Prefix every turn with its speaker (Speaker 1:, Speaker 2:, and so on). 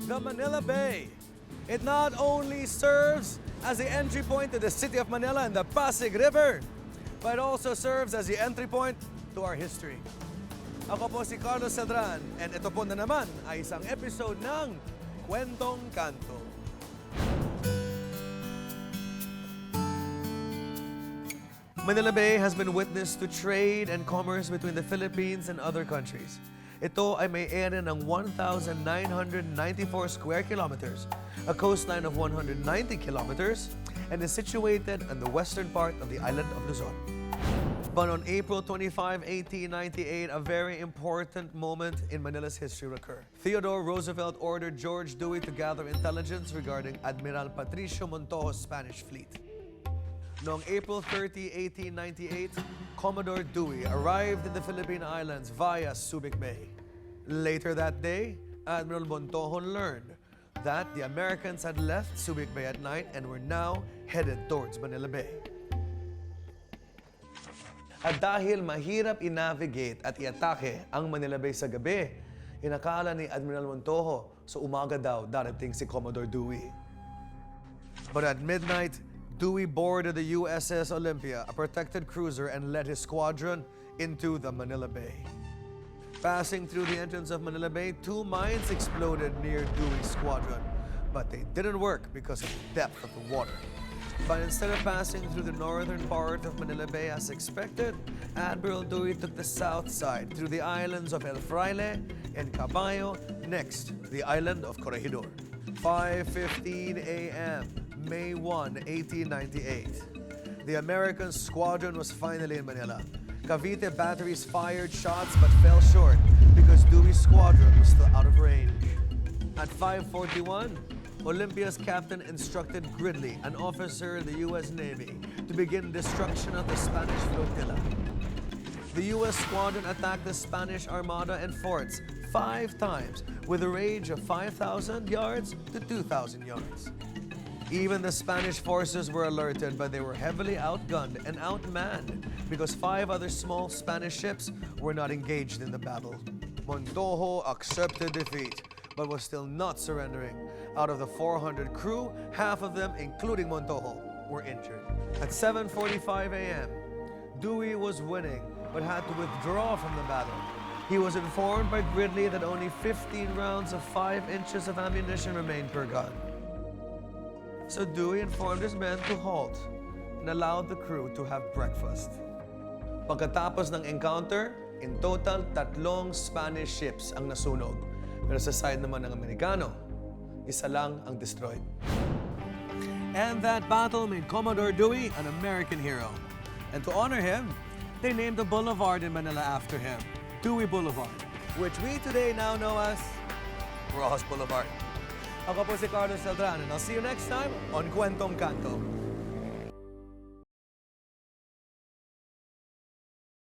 Speaker 1: the Manila Bay. It not only serves as the entry point to the city of Manila and the Pasig River, but it also serves as the entry point to our history. Ako po si Carlos Celdran, and ito po na naman ay isang episode ng Kwentong Kanto. Manila Bay has been witness to trade and commerce between the Philippines and other countries. Ito ay may area ng 1,994 square kilometers, a coastline of 190 kilometers, and is situated in the western part of the island of Luzon. But on April 25, 1898, a very important moment in Manila's history occurred. Theodore Roosevelt ordered George Dewey to gather intelligence regarding Admiral Patricio Montojo's Spanish fleet. Noong April 30, 1898, Commodore Dewey arrived in the Philippine Islands via Subic Bay. Later that day, Admiral Montojo learned that the Americans had left Subic Bay at night and were now headed towards Manila Bay. At dahil mahirap i-navigate at i-atake ang Manila Bay sa gabi, inakala ni Admiral Montojo sa umaga daw darating si Commodore Dewey. But at midnight, Dewey boarded the USS Olympia, a protected cruiser, and led his squadron into the Manila Bay. Passing through the entrance of Manila Bay, 2 mines exploded near Dewey's squadron, but they didn't work because of the depth of the water. But instead of passing through the northern part of Manila Bay as expected, Admiral Dewey took the south side through the islands of El Fraile and Caballo, next the island of Corregidor. 5:15 a.m. May 1, 1898. The American squadron was finally in Manila. Cavite batteries fired shots but fell short because Dewey's squadron was still out of range. At 5:41, Olympia's captain instructed Gridley, an officer in the U.S. Navy, to begin destruction of the Spanish flotilla. The U.S. squadron attacked the Spanish armada and forts 5 times with a range of 5,000 yards to 2,000 yards. Even the Spanish forces were alerted, but they were heavily outgunned and outmanned because 5 other small Spanish ships were not engaged in the battle. Montojo accepted defeat, but was still not surrendering. Out of the 400 crew, half of them, including Montojo, were injured. At 7:45 a.m., Dewey was winning, but had to withdraw from the battle. He was informed by Gridley that only 15 rounds of 5 inches of ammunition remained per gun. So Dewey informed his men to halt and allowed the crew to have breakfast. Pagkatapos ng encounter, in total 3 Spanish ships ang nasunog. Pero sa side naman ng Amerikano, 1 lang ang destroyed. And that battle made Commodore Dewey an American hero. And to honor him, they named a boulevard in Manila after him, Dewey Boulevard, which we today now know as Rojas Boulevard. Ako po si Carlos Celdran, and I'll see you next time on Kwentong Kanto.